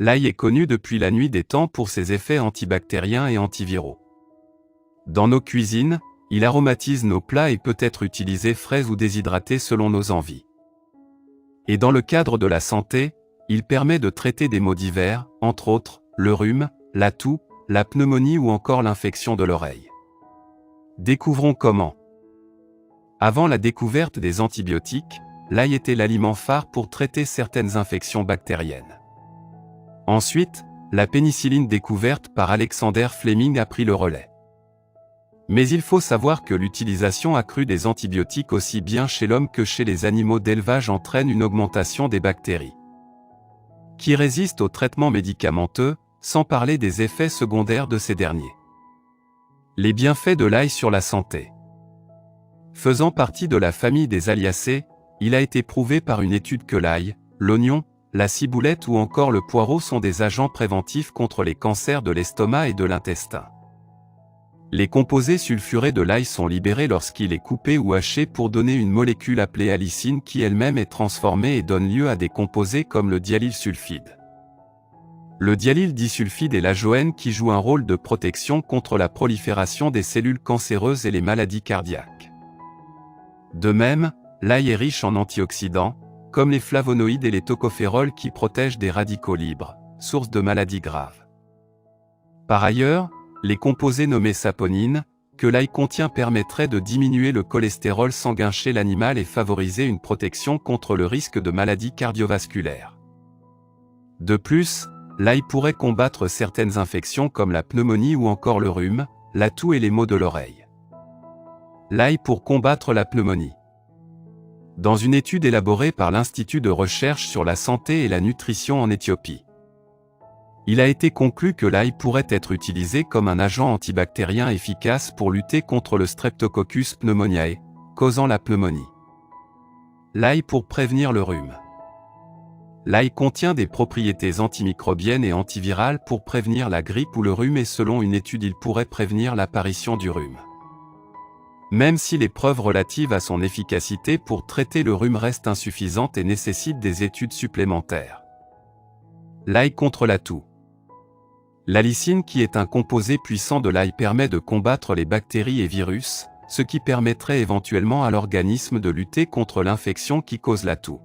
L'ail est connu depuis la nuit des temps pour ses effets antibactériens et antiviraux. Dans nos cuisines, il aromatise nos plats et peut être utilisé frais ou déshydraté selon nos envies. Et dans le cadre de la santé, il permet de traiter des maux divers, entre autres, le rhume, la toux, la pneumonie ou encore l'infection de l'oreille. Découvrons comment. Avant la découverte des antibiotiques, l'ail était l'aliment phare pour traiter certaines infections bactériennes. Ensuite, la pénicilline découverte par Alexander Fleming a pris le relais. Mais il faut savoir que l'utilisation accrue des antibiotiques aussi bien chez l'homme que chez les animaux d'élevage entraîne une augmentation des bactéries qui résistent aux traitements médicamenteux, sans parler des effets secondaires de ces derniers. Les bienfaits de l'ail sur la santé. Faisant partie de la famille des Aliacées, il a été prouvé par une étude que l'ail, l'oignon, la ciboulette ou encore le poireau sont des agents préventifs contre les cancers de l'estomac et de l'intestin. Les composés sulfurés de l'ail sont libérés lorsqu'il est coupé ou haché pour donner une molécule appelée allicine qui elle-même est transformée et donne lieu à des composés comme le diallylsulfide. Le diallyl-disulfide est l'ajoène qui joue un rôle de protection contre la prolifération des cellules cancéreuses et les maladies cardiaques. De même, l'ail est riche en antioxydants, comme les flavonoïdes et les tocophérols qui protègent des radicaux libres, source de maladies graves. Par ailleurs, les composés nommés saponines, que l'ail contient permettraient de diminuer le cholestérol sanguin chez l'animal et favoriser une protection contre le risque de maladies cardiovasculaires. De plus, l'ail pourrait combattre certaines infections comme la pneumonie ou encore le rhume, la toux et les maux de l'oreille. L'ail pour combattre la pneumonie. Dans une étude élaborée par l'Institut de recherche sur la santé et la nutrition en Éthiopie, il a été conclu que l'ail pourrait être utilisé comme un agent antibactérien efficace pour lutter contre le Streptococcus pneumoniae, causant la pneumonie. L'ail pour prévenir le rhume. L'ail contient des propriétés antimicrobiennes et antivirales pour prévenir la grippe ou le rhume et selon une étude il pourrait prévenir l'apparition du rhume. Même si les preuves relatives à son efficacité pour traiter le rhume restent insuffisantes et nécessitent des études supplémentaires. L'ail contre la toux. L'allicine qui est un composé puissant de l'ail permet de combattre les bactéries et virus, ce qui permettrait éventuellement à l'organisme de lutter contre l'infection qui cause la toux.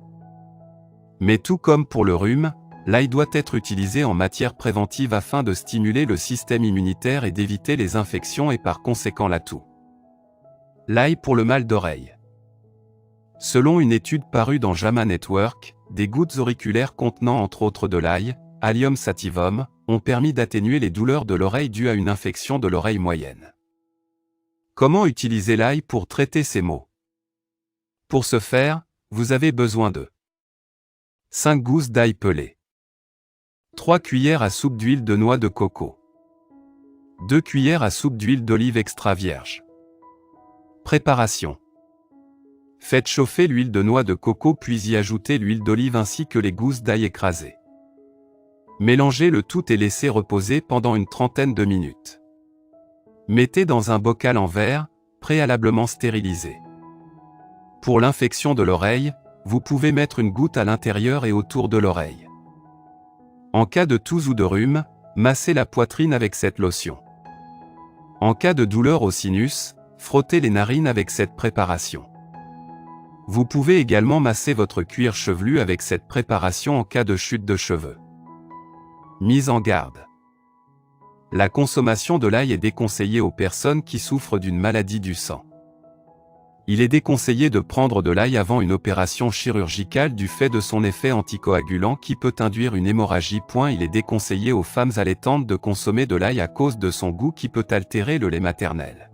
Mais tout comme pour le rhume, l'ail doit être utilisé en matière préventive afin de stimuler le système immunitaire et d'éviter les infections et par conséquent la toux. L'ail pour le mal d'oreille. Selon une étude parue dans JAMA Network, des gouttes auriculaires contenant entre autres de l'ail, Allium sativum, ont permis d'atténuer les douleurs de l'oreille dues à une infection de l'oreille moyenne. Comment utiliser l'ail pour traiter ces maux? Pour ce faire, vous avez besoin de 5 gousses d'ail pelées, 3 cuillères à soupe d'huile de noix de coco, 2 cuillères à soupe d'huile d'olive extra vierge. Préparation. Faites chauffer l'huile de noix de coco puis y ajoutez l'huile d'olive ainsi que les gousses d'ail écrasées. Mélangez le tout et laissez reposer pendant une trentaine de minutes. Mettez dans un bocal en verre, préalablement stérilisé. Pour l'infection de l'oreille, vous pouvez mettre une goutte à l'intérieur et autour de l'oreille. En cas de toux ou de rhume, massez la poitrine avec cette lotion. En cas de douleur au sinus, frottez les narines avec cette préparation. Vous pouvez également masser votre cuir chevelu avec cette préparation en cas de chute de cheveux. Mise en garde. La consommation de l'ail est déconseillée aux personnes qui souffrent d'une maladie du sang. Il est déconseillé de prendre de l'ail avant une opération chirurgicale du fait de son effet anticoagulant qui peut induire une hémorragie. Il est déconseillé aux femmes allaitantes de consommer de l'ail à cause de son goût qui peut altérer le lait maternel.